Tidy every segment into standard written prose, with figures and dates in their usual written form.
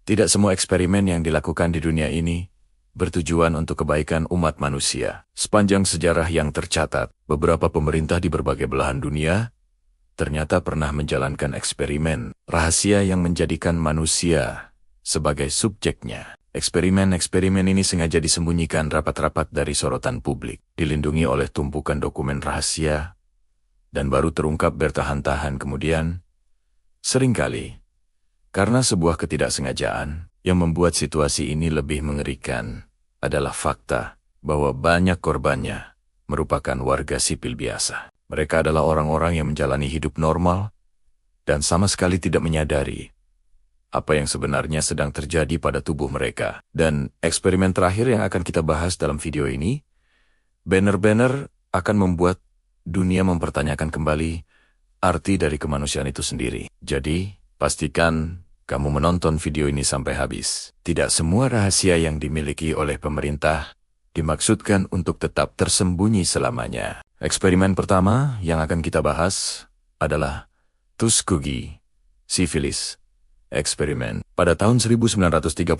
Tidak semua eksperimen yang dilakukan di dunia ini bertujuan untuk kebaikan umat manusia. Sepanjang sejarah yang tercatat, beberapa pemerintah di berbagai belahan dunia ternyata pernah menjalankan eksperimen rahasia yang menjadikan manusia sebagai subjeknya. Eksperimen-eksperimen ini sengaja disembunyikan rapat-rapat dari sorotan publik, dilindungi oleh tumpukan dokumen rahasia, dan baru terungkap bertahan-tahan kemudian. Seringkali, karena sebuah ketidaksengajaan yang membuat situasi ini lebih mengerikan adalah fakta bahwa banyak korbannya merupakan warga sipil biasa. Mereka adalah orang-orang yang menjalani hidup normal dan sama sekali tidak menyadari apa yang sebenarnya sedang terjadi pada tubuh mereka. Dan eksperimen terakhir yang akan kita bahas dalam video ini, benar-benar akan membuat dunia mempertanyakan kembali arti dari kemanusiaan itu sendiri. Jadi, pastikan kamu menonton video ini sampai habis. Tidak semua rahasia yang dimiliki oleh pemerintah dimaksudkan untuk tetap tersembunyi selamanya. Eksperimen pertama yang akan kita bahas adalah Tuskegee Syphilis Eksperimen. Pada tahun 1932,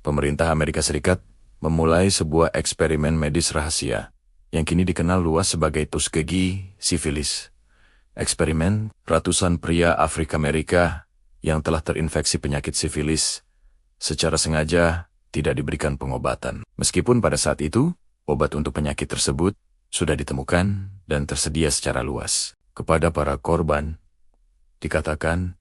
pemerintah Amerika Serikat memulai sebuah eksperimen medis rahasia yang kini dikenal luas sebagai Tuskegee Syphilis Eksperimen. Ratusan pria Afrika-Amerika yang telah terinfeksi penyakit sifilis secara sengaja tidak diberikan pengobatan. Meskipun pada saat itu, obat untuk penyakit tersebut sudah ditemukan dan tersedia secara luas. Kepada para korban, dikatakan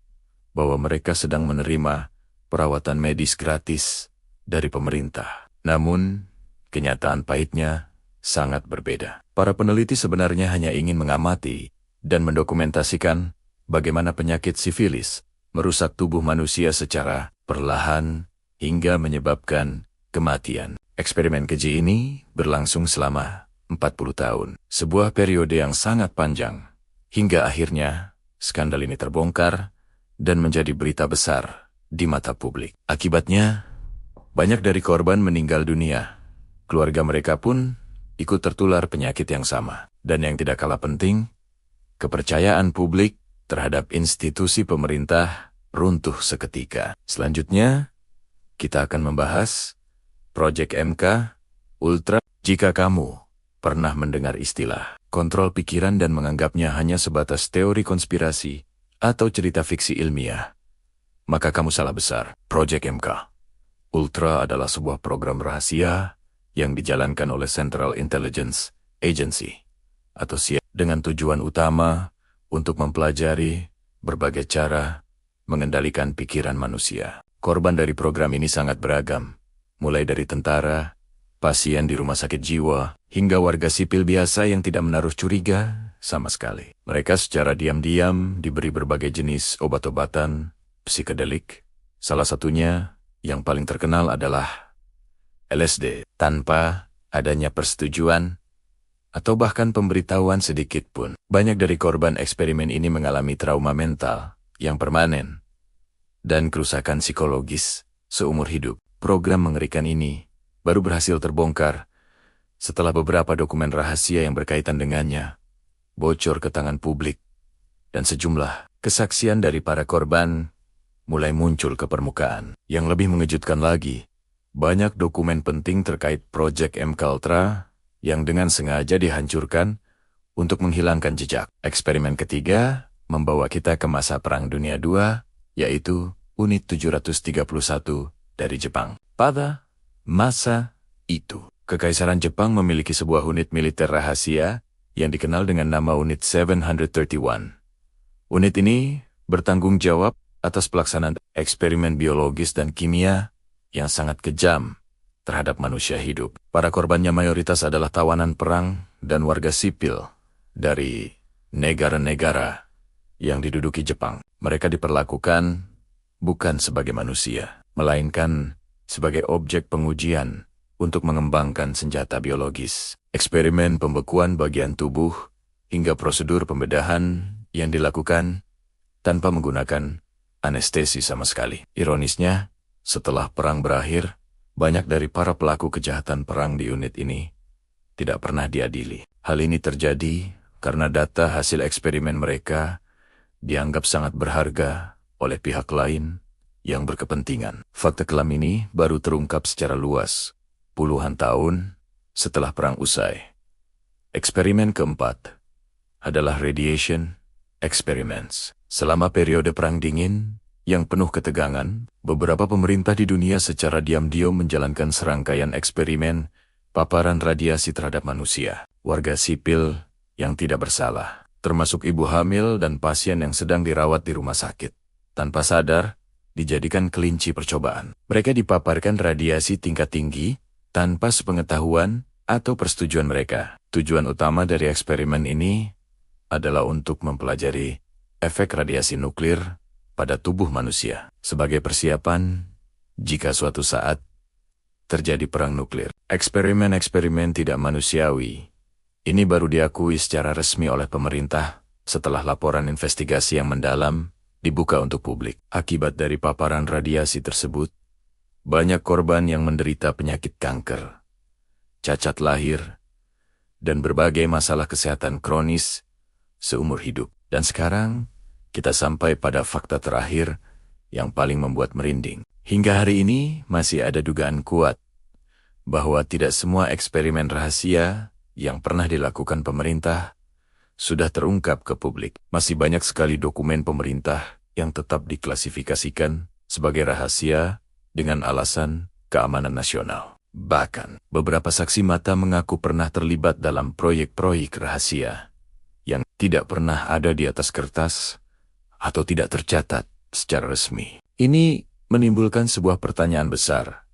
bahwa mereka sedang menerima perawatan medis gratis dari pemerintah. Namun, kenyataan pahitnya sangat berbeda. Para peneliti sebenarnya hanya ingin mengamati dan mendokumentasikan bagaimana penyakit sifilis merusak tubuh manusia secara perlahan hingga menyebabkan kematian. Eksperimen keji ini berlangsung selama 40 tahun. Sebuah periode yang sangat panjang. Hingga akhirnya, skandal ini terbongkar dan menjadi berita besar di mata publik. Akibatnya, banyak dari korban meninggal dunia. Keluarga mereka pun ikut tertular penyakit yang sama. Dan yang tidak kalah penting, kepercayaan publik terhadap institusi pemerintah runtuh seketika. Selanjutnya, kita akan membahas Project MK Ultra. Jika kamu pernah mendengar istilah kontrol pikiran dan menganggapnya hanya sebatas teori konspirasi atau cerita fiksi ilmiah, maka kamu salah besar. Project MK Ultra adalah sebuah program rahasia yang dijalankan oleh Central Intelligence Agency atau CIA dengan tujuan utama untuk mempelajari berbagai cara mengendalikan pikiran manusia. Korban dari program ini sangat beragam, mulai dari tentara, pasien di rumah sakit jiwa, hingga warga sipil biasa yang tidak menaruh curiga sama sekali. Mereka secara diam-diam diberi berbagai jenis obat-obatan psikedelik. Salah satunya yang paling terkenal adalah LSD, tanpa adanya persetujuan atau bahkan pemberitahuan sedikit pun. Banyak dari korban eksperimen ini mengalami trauma mental yang permanen dan kerusakan psikologis seumur hidup. Program mengerikan ini baru berhasil terbongkar setelah beberapa dokumen rahasia yang berkaitan dengannya bocor ke tangan publik dan sejumlah kesaksian dari para korban mulai muncul ke permukaan. Yang lebih mengejutkan lagi, banyak dokumen penting terkait Project MK Ultra yang dengan sengaja dihancurkan untuk menghilangkan jejak. Eksperimen ketiga membawa kita ke masa Perang Dunia II, yaitu Unit 731 dari Jepang. Pada masa itu, Kekaisaran Jepang memiliki sebuah unit militer rahasia yang dikenal dengan nama Unit 731. Unit ini bertanggung jawab atas pelaksanaan eksperimen biologis dan kimia yang sangat kejam terhadap manusia hidup. Para korbannya mayoritas adalah tawanan perang dan warga sipil dari negara-negara yang diduduki Jepang. Mereka diperlakukan bukan sebagai manusia, melainkan sebagai objek pengujian untuk mengembangkan senjata biologis. Eksperimen pembekuan bagian tubuh hingga prosedur pembedahan yang dilakukan tanpa menggunakan anestesi sama sekali. Ironisnya, setelah perang berakhir, banyak dari para pelaku kejahatan perang di unit ini tidak pernah diadili. Hal ini terjadi karena data hasil eksperimen mereka dianggap sangat berharga oleh pihak lain yang berkepentingan. Fakta kelam ini baru terungkap secara luas puluhan tahun setelah perang usai. Eksperimen keempat adalah radiation experiments. Selama periode Perang Dingin yang penuh ketegangan, beberapa pemerintah di dunia secara diam-diam menjalankan serangkaian eksperimen paparan radiasi terhadap manusia, warga sipil yang tidak bersalah, termasuk ibu hamil dan pasien yang sedang dirawat di rumah sakit. Tanpa sadar, dijadikan kelinci percobaan. Mereka dipaparkan radiasi tingkat tinggi tanpa sepengetahuan atau persetujuan mereka. Tujuan utama dari eksperimen ini adalah untuk mempelajari efek radiasi nuklir pada tubuh manusia sebagai persiapan jika suatu saat terjadi perang nuklir. Eksperimen-eksperimen tidak manusiawi ini baru diakui secara resmi oleh pemerintah setelah laporan investigasi yang mendalam dibuka untuk publik. Akibat dari paparan radiasi tersebut, banyak korban yang menderita penyakit kanker, cacat lahir, dan berbagai masalah kesehatan kronis seumur hidup. Dan sekarang, kita sampai pada fakta terakhir yang paling membuat merinding. Hingga hari ini, masih ada dugaan kuat bahwa tidak semua eksperimen rahasia yang pernah dilakukan pemerintah sudah terungkap ke publik. Masih banyak sekali dokumen pemerintah yang tetap diklasifikasikan sebagai rahasia dengan alasan keamanan nasional. Bahkan, beberapa saksi mata mengaku pernah terlibat dalam proyek-proyek rahasia yang tidak pernah ada di atas kertas atau tidak tercatat secara resmi. Ini menimbulkan sebuah pertanyaan besar.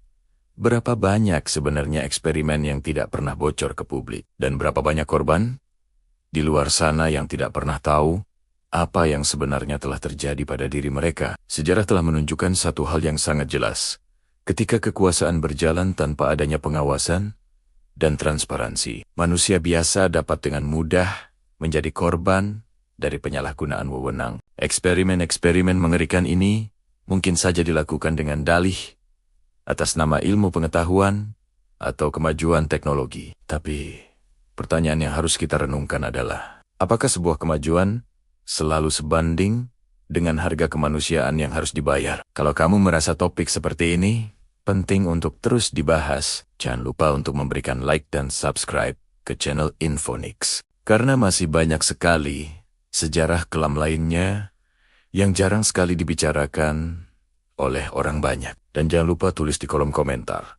Berapa banyak sebenarnya eksperimen yang tidak pernah bocor ke publik? Dan berapa banyak korban di luar sana yang tidak pernah tahu apa yang sebenarnya telah terjadi pada diri mereka? Sejarah telah menunjukkan satu hal yang sangat jelas. Ketika kekuasaan berjalan tanpa adanya pengawasan dan transparansi, manusia biasa dapat dengan mudah menjadi korban dari penyalahgunaan wewenang. Eksperimen-eksperimen mengerikan ini mungkin saja dilakukan dengan dalih atas nama ilmu pengetahuan atau kemajuan teknologi. Tapi, pertanyaan yang harus kita renungkan adalah, apakah sebuah kemajuan selalu sebanding dengan harga kemanusiaan yang harus dibayar? Kalau kamu merasa topik seperti ini penting untuk terus dibahas, jangan lupa untuk memberikan like dan subscribe ke channel Infonix. Karena masih banyak sekali sejarah kelam lainnya yang jarang sekali dibicarakan oleh orang banyak. Dan jangan lupa tulis di kolom komentar.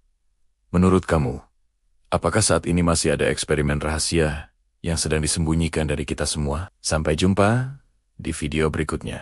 Menurut kamu, apakah saat ini masih ada eksperimen rahasia yang sedang disembunyikan dari kita semua? Sampai jumpa di video berikutnya.